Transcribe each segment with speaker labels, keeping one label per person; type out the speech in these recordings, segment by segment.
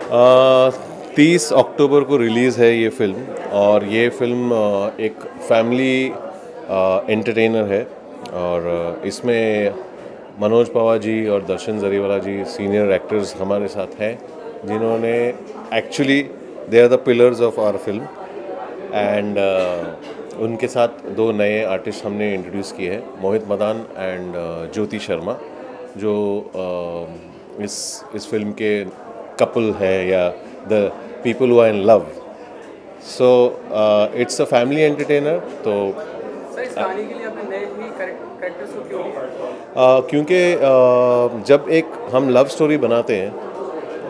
Speaker 1: 30 अक्टूबर को रिलीज़ है ये फ़िल्म। और ये फ़िल्म एक फैमिली एंटरटेनर है। और इसमें मनोज पवार जी और दर्शन जरीवाला जी सीनियर एक्टर्स हमारे साथ हैं, जिन्होंने actually they are the pillars of our film. And उनके साथ दो नए आर्टिस्ट हमने इंट्रोड्यूस किए हैं, मोहित मदान एंड ज्योति शर्मा, जो इस फिल्म के कपल है या the people who are in love. So it's a family entertainer. तो
Speaker 2: सर, इस कहानी के लिए आपने नए ही कैरेक्टर्स को क्यों लिया?
Speaker 1: क्योंकि जब एक हम लव स्टोरी बनाते हैं,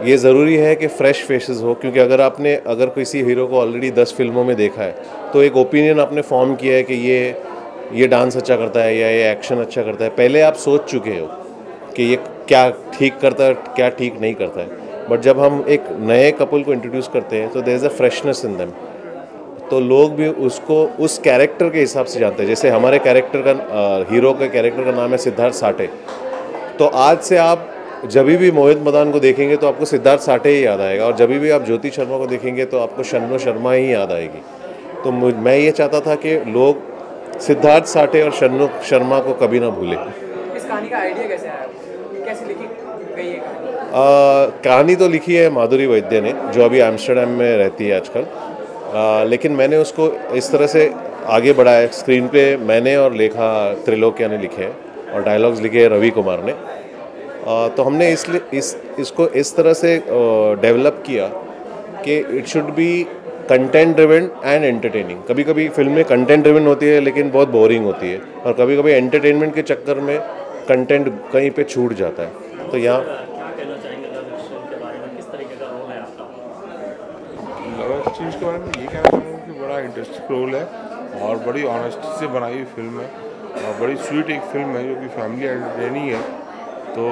Speaker 1: ये ज़रूरी है कि फ़्रेश फेसेस हो। क्योंकि अगर किसी हीरो को ऑलरेडी 10 फिल्मों में देखा है तो एक ओपिनियन आपने फॉर्म किया है कि ये डांस अच्छा करता है या ये एक्शन अच्छा करता है, पहले आप सोच चुके हो कि ये क्या ठीक करता है, क्या ठीक नहीं करता है। बट जब हम एक नए कपल को इंट्रोड्यूस करते हैं तो there is a freshness in them, तो लोग भी उसको उस कैरेक्टर के हिसाब से जानते हैं। जैसे हमारे कैरेक्टर का हीरो के कैरेक्टर का नाम है सिद्धार्थ साठे। तो आज से आप जब भी मोहित मदान को देखेंगे तो आपको सिद्धार्थ साठे ही याद आएगा, और जब भी आप ज्योति शर्मा को देखेंगे तो आपको शन्नो शर्मा ही याद आएगी। तो मैं ये चाहता था कि लोग सिद्धार्थ साठे और शन्नो शर्मा को कभी ना भूलें।
Speaker 2: इस कहानी का आइडिया कैसे आया आपको? कैसे लिखी गई है कहानी?
Speaker 1: कहानी तो लिखी है माधुरी वैद्य ने, जो अभी एम्स्टर्डम में रहती है आजकल। लेकिन मैंने उसको इस तरह से आगे बढ़ाया। स्क्रीन पे मैंने और लेखा त्रिलोकिया ने लिखे हैं और डायलॉग्स लिखे हैं रवि कुमार ने। तो हमने इसको इस तरह से डेवलप किया कि it should be content driven and entertaining. कभी कभी फिल्म में कंटेंट ड्रिवन होती है लेकिन बहुत बोरिंग होती है, और कभी कभी एंटरटेनमेंट के चक्कर में कंटेंट कहीं पे छूट जाता है। तो यहाँ
Speaker 3: क्या कहना चाहेंगे लव एक्शन के बारे में, किस तरीके का रोल है आपका?
Speaker 4: लव एक्सचेंज के बारे में ये कहना चाहूँगा कि बड़ा इंटरेस्टिंग रोल है और बड़ी ऑनेस्टी से बनाई हुई फिल्म है और बड़ी स्वीट एक फिल्म है जो कि फैमिली एंटरटेनिंग है। तो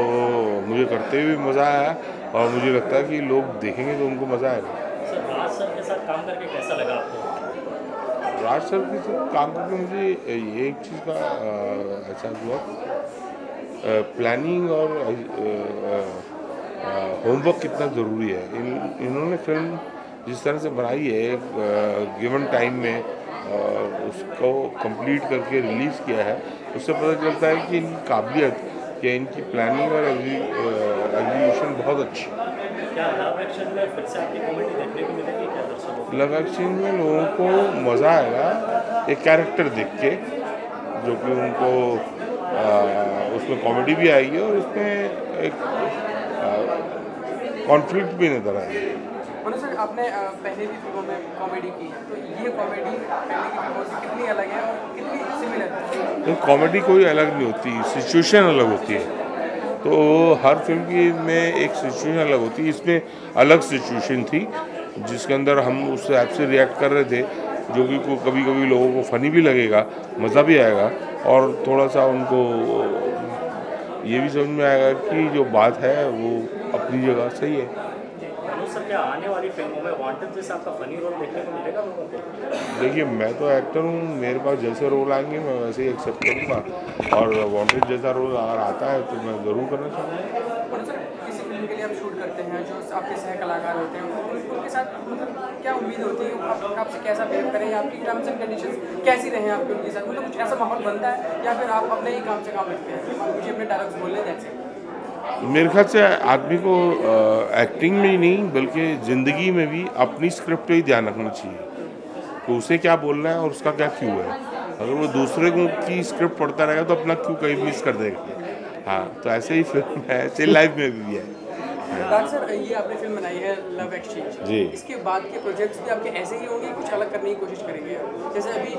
Speaker 4: मुझे करते हुए मज़ा आया और मुझे लगता है कि लोग देखेंगे तो उनको मज़ा आएगा।
Speaker 3: सर, राज सर के साथ काम करके कैसा लगा आपको?
Speaker 4: राज सर के साथ काम करके मुझे ये एक चीज़ का एहसास हुआ, प्लानिंग और होमवर्क कितना ज़रूरी है। इन्होंने फिल्म जिस तरह से बनाई है एक गिवन टाइम में और उसको कंप्लीट करके रिलीज़ किया है, उससे पता चलता है कि इनकी काबिलियत या इनकी प्लानिंग और एग्जीक्यूशन बहुत अच्छी।
Speaker 3: क्या लव एक्शन में फिर से आपकी कॉमेडी देखने को मिलेगी क्या दर्शकों को?
Speaker 4: लव एक्शन में लोगों को मज़ा आएगा एक कैरेक्टर देख के, जो कि उनको उसमें कॉमेडी भी आएगी और उसमें एक कॉन्फ्लिक्ट भी नजर आएगा।
Speaker 2: मनोज सर, आपने पहले भी फिल्मों में कॉमेडी की है, तो ये कॉमेडी पहले की फिल्मों से कितनी अलग है और कितनी सिमिलर है?
Speaker 4: तो कॉमेडी कोई अलग नहीं होती, सिचुएशन अलग होती है। तो हर फिल्म की में एक सिचुएशन अलग होती है, इसमें अलग सिचुएशन थी जिसके अंदर हम उस ऐप से रिएक्ट कर रहे थे, जो कि कभी कभी लोगों को फ़नी भी लगेगा, मज़ा भी आएगा और थोड़ा सा उनको ये भी समझ में आएगा कि जो बात है वो अपनी जगह सही है।
Speaker 3: मनोज सर, क्या आने वाली फिल्मों में वांटेड जैसा आपका फनी रोल देखने को मिलेगा लोगों को?
Speaker 4: देखिए, मैं तो एक्टर हूँ, मेरे पास जैसे रोल आएंगे मैं वैसे ही एक्सेप्ट करूँगा और वांटेड जैसा रोल अगर आता है तो मैं ज़रूर करना चाहूँगा।
Speaker 2: मनोज सर, किसी फिल्म के लिए आप शूट करते हैं, जो आपके सह कलाकार होते हैं, उनके साथ मतलब क्या उम्मीद होती है आपसे कैसा बिहेव करें, या आपकी टर्म्स एंड कंडीशंस कैसी रहें आपके उनके साथ? मतलब कुछ ऐसा माहौल बनता है या फिर आप अपने ही काम से काम रखते हैं, मुझे अपने डायलॉग्स बोलने जैसे?
Speaker 4: मेरे ख्याल से आदमी को एक्टिंग में ही नहीं बल्कि ज़िंदगी में भी अपनी स्क्रिप्ट पे ही ध्यान रखना चाहिए कि उसे क्या बोलना है और उसका क्या क्यों है। अगर वो दूसरे की स्क्रिप्ट पढ़ता रहेगा तो अपना क्यों कहीं मिस कर देगा। हाँ, तो ऐसे ही फिल्म है, ऐसे लाइफ में भी है।
Speaker 2: राज सर, ये आपने फिल्म बनाई है लव एक्सचेंज
Speaker 1: जी।
Speaker 2: इसके बाद के प्रोजेक्ट्स भी आपके ऐसे ही होंगे, कुछ अलग करने की कोशिश करेंगे? जैसे अभी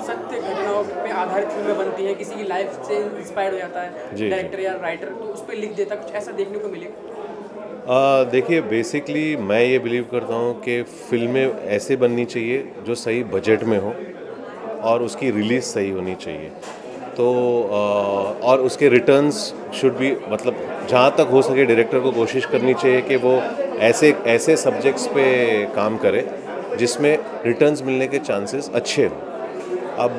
Speaker 2: सत्य घटनाओं पे आधारित फिल्में बनती हैं, किसी की लाइफ से इंस्पायर्ड हो जाता है
Speaker 1: जी।
Speaker 2: डायरेक्टर या राइटर, तो उस पर लिख देता, कुछ ऐसा देखने को मिलेगा?
Speaker 1: देखिए, बेसिकली मैं ये बिलीव करता हूँ कि फिल्में ऐसे बननी चाहिए जो सही बजट में हो और उसकी रिलीज़ सही होनी चाहिए। तो और उसके रिटर्न्स शुड बी, मतलब जहाँ तक हो सके डायरेक्टर को कोशिश करनी चाहिए कि वो ऐसे ऐसे सब्जेक्ट्स पे काम करे जिसमें रिटर्न्स मिलने के चांसेस अच्छे हों। अब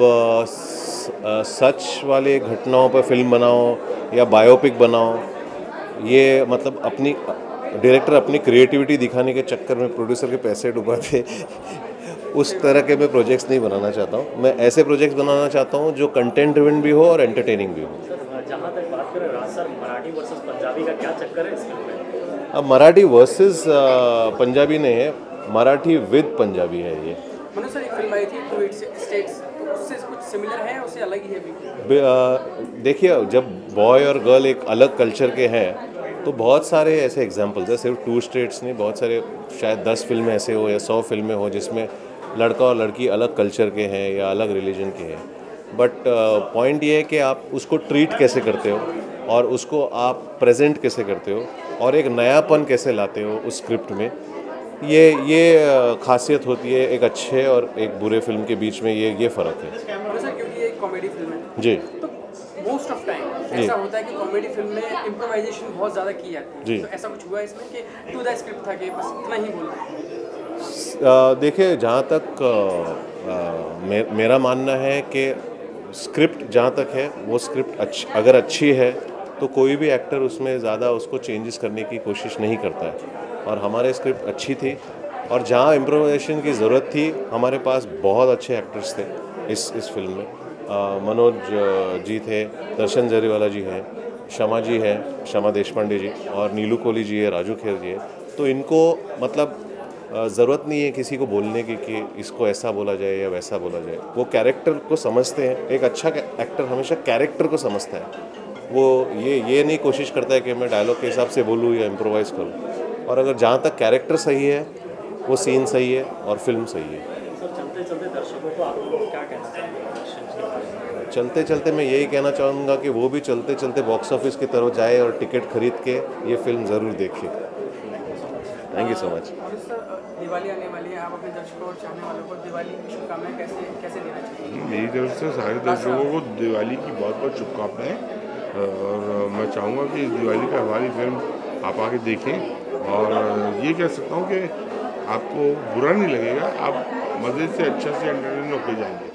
Speaker 1: सच वाले घटनाओं पर फिल्म बनाओ या बायोपिक बनाओ, ये मतलब अपनी डायरेक्टर अपनी क्रिएटिविटी दिखाने के चक्कर में प्रोड्यूसर के पैसे डुबाते उस तरह के मैं प्रोजेक्ट्स नहीं बनाना चाहता हूँ। मैं ऐसे प्रोजेक्ट्स बनाना चाहता हूँ जो कंटेंट ड्रिवन भी हो और एंटरटेनिंग भी हो।
Speaker 3: सर जहाँ तक बात करें राज सर, मराठी वर्सेस पंजाबी का क्या चक्कर है इस फिल्म में?
Speaker 1: अब मराठी वर्सेस पंजाबी नहीं है, मराठी विद पंजाबी है ये।
Speaker 2: मनोज सर, एक फिल्म आई थी 2 स्टेट्स, तो उससे कुछ सिमिलर है, उससे अलग ही है बिल्कुल?
Speaker 1: देखिए, जब बॉय और गर्ल एक अलग कल्चर के हैं तो बहुत सारे ऐसे एग्जांपल्स हैं, सिर्फ 2 स्टेट्स नहीं, बहुत सारे, शायद 10 फिल्में ऐसे हो या 100 फिल्में हो जिसमें लड़का और लड़की अलग कल्चर के हैं या अलग रिलीजन के हैं। बट पॉइंट ये है कि आप उसको ट्रीट कैसे करते हो और उसको आप प्रेजेंट कैसे करते हो और एक नयापन कैसे लाते हो उस स्क्रिप्ट में। ये खासियत होती है एक अच्छे और एक बुरे फिल्म के बीच में, ये फ़र्क है।
Speaker 2: सर, क्योंकि ये एक कॉमेडी फिल्म है
Speaker 1: जी,
Speaker 2: तो मोस्ट ऑफ टाइम ऐसा होता है कि कॉमेडी फिल्म में इम्प्रोवाइजेशन बहुत ज़्यादा की जाती है।
Speaker 1: जी।
Speaker 2: तो ऐसा कुछ हुआ इसमें कि टू द स्क्रिप्ट था कि बस इतना ही बोलना?
Speaker 1: देखिए, जहाँ तक मेरा मानना है कि स्क्रिप्ट जहाँ तक है वो स्क्रिप्ट अगर अच्छी है तो कोई भी एक्टर उसमें ज़्यादा उसको चेंजेस करने की कोशिश नहीं करता है। और हमारे स्क्रिप्ट अच्छी थी और जहाँ इम्प्रोवाइजेशन की ज़रूरत थी हमारे पास बहुत अच्छे एक्टर्स थे इस फिल्म में। मनोज जी थे, दर्शन जरीवाला जी हैं, शमा जी हैं, शमा देशपांडे जी, और नीलू कोहली जी है, राजू खेर जी है। तो इनको मतलब ज़रूरत नहीं है किसी को बोलने की कि इसको ऐसा बोला जाए या वैसा बोला जाए। वो कैरेक्टर को समझते हैं। एक अच्छा एक्टर हमेशा कैरेक्टर को समझता है। वो ये नहीं कोशिश करता है कि मैं डायलॉग के हिसाब से बोलूँ या इम्प्रोवाइज़ करूँ। और अगर जहाँ तक कैरेक्टर सही है, वो सीन सही है और फिल्म सही है।
Speaker 3: सर चलते चलते दर्शकों को आप लोग क्या कहना चाहेंगे?
Speaker 1: चलते चलते मैं यही कहना चाहूँगा कि वो भी चलते चलते बॉक्स ऑफिस की तरफ जाए और टिकट खरीद के ये फिल्म ज़रूर देखे। Thank you so much.
Speaker 2: Diwali आने वाली है, आप अपने दर्शकों और चाहने वालों को दिवाली की शुभकामनाएं कैसे देना चाहिए?
Speaker 4: मेरी तरफ से सारे दर्शकों को दिवाली की बहुत बहुत शुभकामनाएं। और मैं चाहूँगा कि इस दिवाली पर हमारी फिल्म आप आके देखें और ये कह सकता हूँ कि आपको बुरा नहीं लगेगा, आप मज़े से अच्छा से एंटरटेन होकर जाएंगे।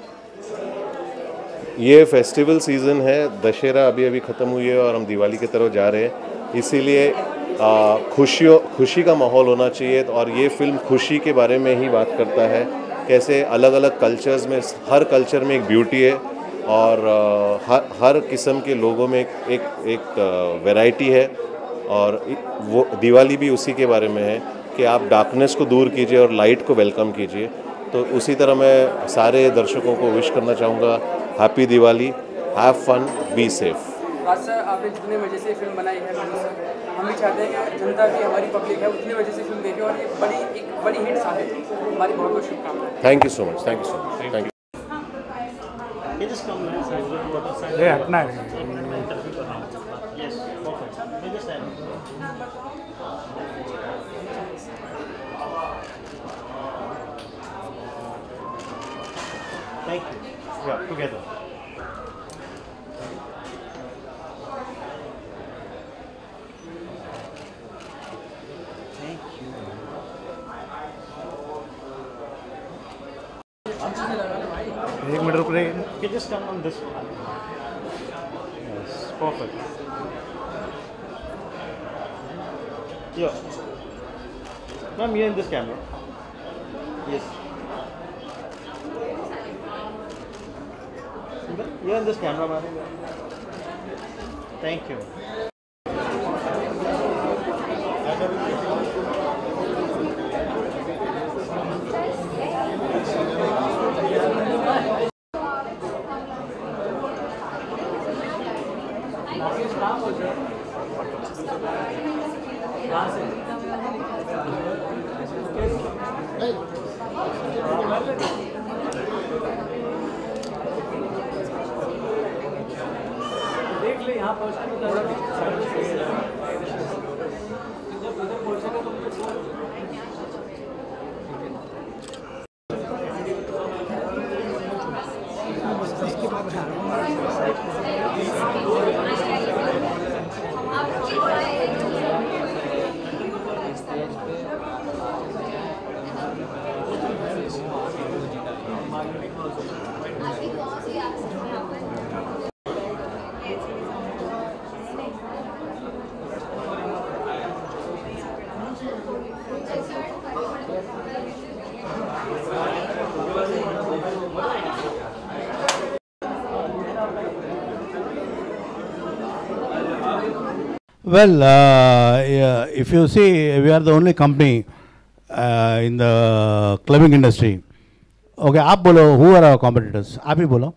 Speaker 1: ये फेस्टिवल सीज़न है, दशहरा अभी ख़त्म हुई है और हम दिवाली की तरफ जा रहे हैं, इसीलिए खुशी का माहौल होना चाहिए। और ये फिल्म खुशी के बारे में ही बात करता है, कैसे अलग अलग कल्चर्स में, हर कल्चर में एक ब्यूटी है और हर किस्म के लोगों में एक वैरायटी है। और वो दिवाली भी उसी के बारे में है कि आप डार्कनेस को दूर कीजिए और लाइट को वेलकम कीजिए। तो उसी तरह मैं सारे दर्शकों को विश करना चाहूँगा, happy Diwali, have fun, be safe.
Speaker 2: Raj sir, आपने जितने मजे से फिल्म बनाई है, हम भी चाहते हैं कि जनता भी, हमारी पब्लिक है, उतनी वजह से फिल्म देखे और ये एक बड़ी हिट साबित हो। हमारी बहुत बहुत शुभकामनाएं।
Speaker 1: Thank you so much, thank you so much, thank you.
Speaker 5: ये हटना है।
Speaker 3: Thank you. Yeah, together.
Speaker 5: एक मिनट रुक रहे।
Speaker 3: Okay, just come on this one. Yes, perfect. Yeah. Ma'am, you're in this camera. Yes. You're in this camera, ma'am. Thank you.
Speaker 2: देख ले यहाँ
Speaker 5: Well, yeah, if you see, we are the only company in the clubbing industry. Okay, आप बोलो, who are our competitors? आप ही बोलो.